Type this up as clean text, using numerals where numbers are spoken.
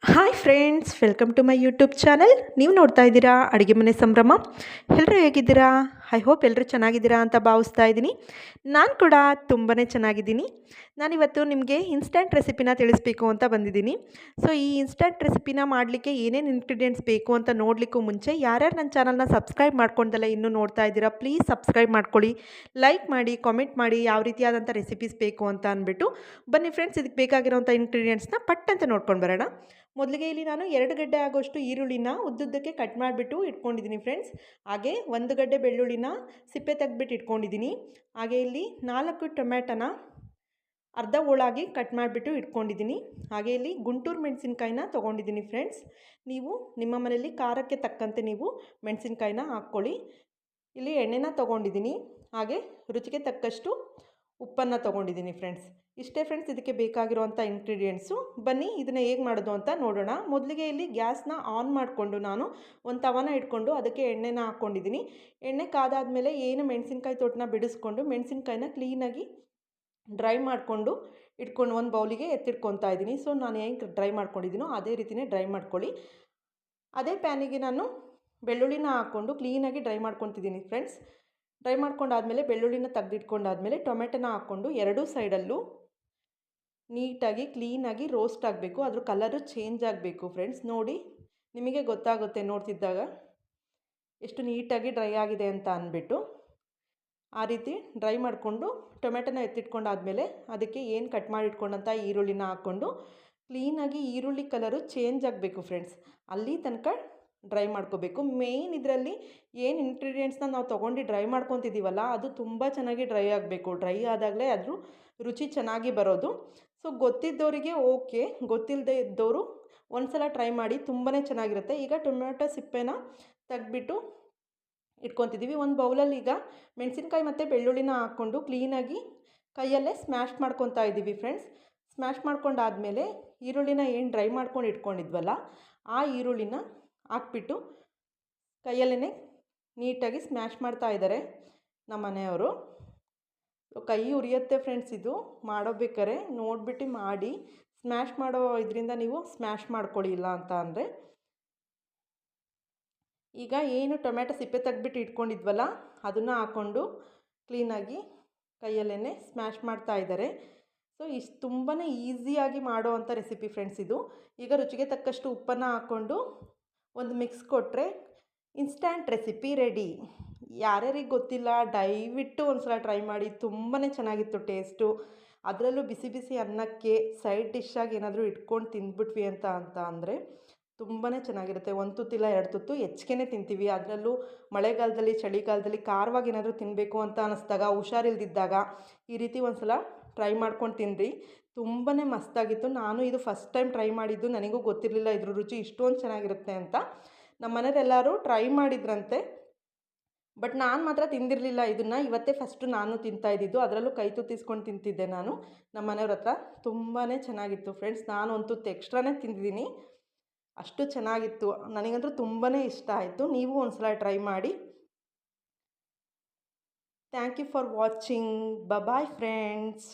Hi friends, welcome to my YouTube channel. ನೀವು ನೋಡ್ತಾ ಇದ್ದೀರಾ ಅಡುಗೆ ಮನೆ ಸಂಭ್ರಮ. ಎಲ್ಲರೂ ಹೇಗಿದ್ದೀರಾ? ಐ ಹೋಪ್ ಎಲ್ಲರೂ ಚೆನ್ನಾಗಿದ್ದೀರಾ ಅಂತ ಭಾವಿಸ್ತಾ ಇದ್ದೀನಿ. ನಾನು ಕೂಡ ತುಂಬಾ ಚೆನ್ನಾಗಿದ್ದೀನಿ. ನಾನಿವತ್ತು ನಿಮಗೆ ಇನ್ಸ್ಟಂಟ್ ರೆಸಿಪಿನ ತಿಳಿಸ್ಬೇಕು ಅಂತ ಬಂದಿದ್ದೀನಿ. ಸೊ ಈ ಇನ್ಸ್ಟಂಟ್ ರೆಸಿಪಿನ ಮಾಡಲಿಕ್ಕೆ ಏನೇನು ಇಂಗ್ರೀಡಿಯೆಂಟ್ಸ್ ಬೇಕು ಅಂತ ನೋಡಲಿಕ್ಕೂ ಮುಂಚೆ ಯಾರ್ಯಾರು ನನ್ನ ಚಾನಲ್ನ ಸಬ್ಸ್ಕ್ರೈಬ್ ಮಾಡ್ಕೊಂಡಲ್ಲ ಇನ್ನೂ ನೋಡ್ತಾ ಇದ್ದೀರಾ, ಪ್ಲೀಸ್ ಸಬ್ಸ್ಕ್ರೈಬ್ ಮಾಡ್ಕೊಳ್ಳಿ, ಲೈಕ್ ಮಾಡಿ, ಕಾಮೆಂಟ್ ಮಾಡಿ ಯಾವ ರೀತಿಯಾದಂಥ ರೆಸಿಪೀಸ್ ಬೇಕು ಅಂತ ಅಂದ್ಬಿಟ್ಟು. ಬನ್ನಿ ಫ್ರೆಂಡ್ಸ್, ಇದಕ್ಕೆ ಬೇಕಾಗಿರೋಂಥ ಇಂಗ್ರೀಡಿಯೆಂಟ್ಸ್ನ ಪಟ್ ಅಂತ ನೋಡ್ಕೊಂಡು ಬರೋಣ. ಮೊದಲಿಗೆ ಇಲ್ಲಿ ನಾನು 2 ಗಡ್ಡೆ ಆಗೋಷ್ಟು ಈರುಳ್ಳಿನ ಉದ್ದುದ್ದಕ್ಕೆ ಕಟ್ ಮಾಡಿಬಿಟ್ಟು ಇಟ್ಕೊಂಡಿದ್ದೀನಿ ಫ್ರೆಂಡ್ಸ್. ಹಾಗೆ 1 ಗಡ್ಡೆ ಬೆಳ್ಳುಳ್ಳಿನ ಸಿಪ್ಪೆ ತೆಗೆದ್ಬಿಟ್ಟು ಇಟ್ಕೊಂಡಿದ್ದೀನಿ. ಹಾಗೆ ಇಲ್ಲಿ 4 ಟೊಮ್ಯಾಟೋನ ಅರ್ಧ ಹೋಳಾಗಿ ಕಟ್ ಮಾಡಿಬಿಟ್ಟು ಇಟ್ಕೊಂಡಿದ್ದೀನಿ. ಹಾಗೆ ಇಲ್ಲಿ ಗುಂಟೂರು ಮೆಣಸಿನ್ಕಾಯಿನ ತೊಗೊಂಡಿದ್ದೀನಿ ಫ್ರೆಂಡ್ಸ್. ನೀವು ನಿಮ್ಮ ಮನೆಯಲ್ಲಿ ಖಾರಕ್ಕೆ ತಕ್ಕಂತೆ ನೀವು ಮೆಣಸಿನ್ಕಾಯಿನ ಹಾಕ್ಕೊಳ್ಳಿ. ಇಲ್ಲಿ ಎಣ್ಣೆನ ತೊಗೊಂಡಿದ್ದೀನಿ. ಹಾಗೆ ರುಚಿಗೆ ತಕ್ಕಷ್ಟು ಉಪ್ಪನ್ನು ತೊಗೊಂಡಿದ್ದೀನಿ ಫ್ರೆಂಡ್ಸ್. ಇಷ್ಟೇ ಫ್ರೆಂಡ್ಸ್ ಇದಕ್ಕೆ ಬೇಕಾಗಿರುವಂಥ ಇಂಗ್ರೀಡಿಯೆಂಟ್ಸು. ಬನ್ನಿ ಇದನ್ನು ಹೇಗೆ ಮಾಡೋದು ಅಂತ ನೋಡೋಣ. ಮೊದಲಿಗೆ ಇಲ್ಲಿ ಗ್ಯಾಸ್ನ ಆನ್ ಮಾಡಿಕೊಂಡು ನಾನು ಒಂದು ತವನ ಇಟ್ಕೊಂಡು ಅದಕ್ಕೆ ಎಣ್ಣೆನ ಹಾಕ್ಕೊಂಡಿದ್ದೀನಿ. ಎಣ್ಣೆ ಕಾದಾದಮೇಲೆ ಏನು ಮೆಣಸಿನ್ಕಾಯಿ ತೊಟ್ಟನ್ನ ಬಿಡಿಸ್ಕೊಂಡು ಮೆಣಸಿನ್ಕಾಯಿನ ಕ್ಲೀನಾಗಿ ಡ್ರೈ ಮಾಡಿಕೊಂಡು ಇಟ್ಕೊಂಡು ಒಂದು ಬೌಲಿಗೆ ಎತ್ತಿಟ್ಕೊತಾ ಇದ್ದೀನಿ. ಸೊ ನಾನು ಹೆಂಗೆ ಡ್ರೈ ಮಾಡ್ಕೊಂಡಿದ್ದೀನೋ ಅದೇ ರೀತಿಯೇ ಡ್ರೈ ಮಾಡ್ಕೊಳ್ಳಿ. ಅದೇ ಪ್ಯಾನಿಗೆ ನಾನು ಬೆಳ್ಳುಳ್ಳಿನ ಹಾಕ್ಕೊಂಡು ಕ್ಲೀನಾಗಿ ಡ್ರೈ ಮಾಡ್ಕೊತಿದ್ದೀನಿ ಫ್ರೆಂಡ್ಸ್. ಡ್ರೈ ಮಾಡ್ಕೊಂಡಾದಮೇಲೆ ಬೆಳ್ಳುಳ್ಳಿನ ತೆಗೆದಿಟ್ಕೊಂಡಾದಮೇಲೆ ಟೊಮೆಟೊನ ಹಾಕ್ಕೊಂಡು ಎರಡೂ ಸೈಡಲ್ಲೂ ನೀಟಾಗಿ ಕ್ಲೀನಾಗಿ ರೋಸ್ಟ್ ಆಗಬೇಕು. ಅದ್ರ ಕಲರು ಚೇಂಜ್ ಆಗಬೇಕು ಫ್ರೆಂಡ್ಸ್. ನೋಡಿ, ನಿಮಗೆ ಗೊತ್ತಾಗುತ್ತೆ ನೋಡ್ತಿದ್ದಾಗ ಎಷ್ಟು ನೀಟಾಗಿ ಡ್ರೈ ಆಗಿದೆ ಅಂತ ಅಂದ್ಬಿಟ್ಟು. ಆ ರೀತಿ ಡ್ರೈ ಮಾಡಿಕೊಂಡು ಟೊಮೆಟೊನ ಎತ್ತಿಟ್ಕೊಂಡಾದಮೇಲೆ ಅದಕ್ಕೆ ಏನು ಕಟ್ ಮಾಡಿ ಇಟ್ಕೊಂಡಂಥ ಈರುಳ್ಳಿನ ಹಾಕ್ಕೊಂಡು ಕ್ಲೀನಾಗಿ ಈರುಳ್ಳಿ ಕಲರು ಚೇಂಜ್ ಆಗಬೇಕು ಫ್ರೆಂಡ್ಸ್. ಅಲ್ಲಿ ತನಕ ಡ್ರೈ ಮಾಡ್ಕೋಬೇಕು. ಮೇಯ್ನ್ ಇದರಲ್ಲಿ ಏನು ಇಂಗ್ರೀಡಿಯೆಂಟ್ಸ್ನ ನಾವು ತೊಗೊಂಡು ಡ್ರೈ ಮಾಡ್ಕೊತಿದ್ದೀವಲ್ಲ ಅದು ತುಂಬ ಚೆನ್ನಾಗಿ ಡ್ರೈ ಆಗಬೇಕು. ಡ್ರೈ ಆದಾಗಲೇ ಅದ್ರ ರುಚಿ ಚೆನ್ನಾಗಿ ಬರೋದು. ಸೊ ಗೊತ್ತಿದ್ದವರಿಗೆ ಓಕೆ, ಗೊತ್ತಿಲ್ಲದೆ ಇದ್ದವರು ಒಂದು ಸಲ ಟ್ರೈ ಮಾಡಿ, ತುಂಬಾ ಚೆನ್ನಾಗಿರುತ್ತೆ. ಈಗ ಟೊಮೆಟೊ ಸಿಪ್ಪೆನ ತೆಗೆದ್ಬಿಟ್ಟು ಇಟ್ಕೊತಿದ್ದೀವಿ. ಒಂದು ಬೌಲಲ್ಲಿ ಈಗ ಮೆಣಸಿನ್ಕಾಯಿ ಮತ್ತು ಬೆಳ್ಳುಳ್ಳಿನ ಹಾಕ್ಕೊಂಡು ಕ್ಲೀನಾಗಿ ಕೈಯಲ್ಲೇ ಸ್ಮ್ಯಾಶ್ ಮಾಡ್ಕೊತಾ ಇದ್ದೀವಿ ಫ್ರೆಂಡ್ಸ್. ಸ್ಮ್ಯಾಶ್ ಮಾಡ್ಕೊಂಡಾದಮೇಲೆ ಈರುಳ್ಳಿನ ಏನು ಡ್ರೈ ಮಾಡ್ಕೊಂಡು ಇಟ್ಕೊಂಡಿದ್ವಲ್ಲ ಆ ಈರುಳ್ಳಿನ ಹಾಕ್ಬಿಟ್ಟು ಕೈಯಲ್ಲೇ ನೀಟಾಗಿ ಸ್ಮ್ಯಾಶ್ ಮಾಡ್ತಾ ಇದ್ದಾರೆ ನಮ್ಮ ಮನೆಯವರು. ಕೈ ಉರಿಯುತ್ತೆ ಫ್ರೆಂಡ್ಸ್, ಇದು ಮಾಡೋಬೇಕಾರೆ ನೋಡಿಬಿಟ್ಟು ಮಾಡಿ. ಸ್ಮ್ಯಾಶ್ ಮಾಡೋ ಇದರಿಂದ ನೀವು ಸ್ಮ್ಯಾಶ್ ಮಾಡ್ಕೊಳ್ಳಿ, ಇಲ್ಲ ಅಂತ ಅಂದರೆ. ಈಗ ಏನು ಟೊಮೆಟೊ ಸಿಪ್ಪೆ ತೆಗೆದ್ಬಿಟ್ಟು ಇಟ್ಕೊಂಡಿದ್ವಲ್ಲ ಅದನ್ನು ಹಾಕ್ಕೊಂಡು ಕ್ಲೀನಾಗಿ ಕೈಯಲ್ಲೇ ಸ್ಮ್ಯಾಶ್ ಮಾಡ್ತಾ ಇದ್ದಾರೆ. ಸೊ ಇಷ್ಟು ತುಂಬಾ ಈಸಿಯಾಗಿ ಮಾಡೋ ಅಂಥ ರೆಸಿಪಿ ಫ್ರೆಂಡ್ಸ್ ಇದು. ಈಗ ರುಚಿಗೆ ತಕ್ಕಷ್ಟು ಉಪ್ಪನ್ನು ಹಾಕ್ಕೊಂಡು ಒಂದು ಮಿಕ್ಸ್ ಕೊಟ್ಟರೆ ಇನ್ಸ್ಟ್ಯಾಂಟ್ ರೆಸಿಪಿ ರೆಡಿ. ಯಾರ್ಯಾರಿಗೆ ಗೊತ್ತಿಲ್ಲ ದಯವಿಟ್ಟು ಒಂದು ಸಲ ಟ್ರೈ ಮಾಡಿ, ತುಂಬಾ ಚೆನ್ನಾಗಿತ್ತು ಟೇಸ್ಟು. ಅದರಲ್ಲೂ ಬಿಸಿ ಬಿಸಿ ಅನ್ನಕ್ಕೆ ಸೈಡ್ ಡಿಶ್ಶಾಗಿ ಏನಾದರೂ ಇಟ್ಕೊಂಡು ತಿಂದ್ಬಿಟ್ವಿ ಅಂತ ಅಂದರೆ ತುಂಬಾ ಚೆನ್ನಾಗಿರುತ್ತೆ. ಒಂದು ತುತ್ತಿಲ್ಲ 2 ತುತ್ತು ಹೆಚ್ಚಿಗೆ ತಿಂತೀವಿ. ಅದರಲ್ಲೂ ಮಳೆಗಾಲದಲ್ಲಿ ಚಳಿಗಾಲದಲ್ಲಿ ಖಾರವಾಗಿ ಏನಾದರೂ ತಿನ್ನಬೇಕು ಅಂತ ಅನ್ನಿಸ್ದಾಗ, ಹುಷಾರಿಲ್ದಿದ್ದಾಗ ಈ ರೀತಿ ಒಂದು ಸಲ ಟ್ರೈ ಮಾಡ್ಕೊಂಡು ತಿನ್ನಿರಿ. ತುಂಬಾ ಮಸ್ತಾಗಿತ್ತು. ನಾನು ಇದು ಫಸ್ಟ್ ಟೈಮ್ ಟ್ರೈ ಮಾಡಿದ್ದು. ನನಗೂ ಗೊತ್ತಿರಲಿಲ್ಲ ಇದ್ರ ರುಚಿ ಇಷ್ಟೊಂದು ಚೆನ್ನಾಗಿರುತ್ತೆ ಅಂತ. ನಮ್ಮ ಮನೆಯವರೆಲ್ಲರೂ ಟ್ರೈ ಮಾಡಿದ್ರಂತೆ, ಬಟ್ ನಾನು ಮಾತ್ರ ತಿಂದಿರಲಿಲ್ಲ ಇದನ್ನು. ಇವತ್ತೇ ಫಸ್ಟು ನಾನು ತಿಂತಾಯಿದ್ದಿದ್ದು. ಅದರಲ್ಲೂ ಕೈ ತುತ್ತಿಸ್ಕೊಂಡು ತಿಂತಿದ್ದೆ ನಾನು ನಮ್ಮ ಮನೆಯವ್ರ ಹತ್ರ. ತುಂಬಾ ಚೆನ್ನಾಗಿತ್ತು ಫ್ರೆಂಡ್ಸ್. ನಾನು ಒಂದು ತುತ್ತು ಎಕ್ಸ್ಟ್ರಾನೇ ತಿಂದಿದ್ದೀನಿ, ಅಷ್ಟು ಚೆನ್ನಾಗಿತ್ತು. ನನಗಂತೂ ತುಂಬಾ ಇಷ್ಟ ಆಯಿತು. ನೀವು ಒಂದು ಸಲ ಟ್ರೈ ಮಾಡಿ. Thank you for watching. Bye friends.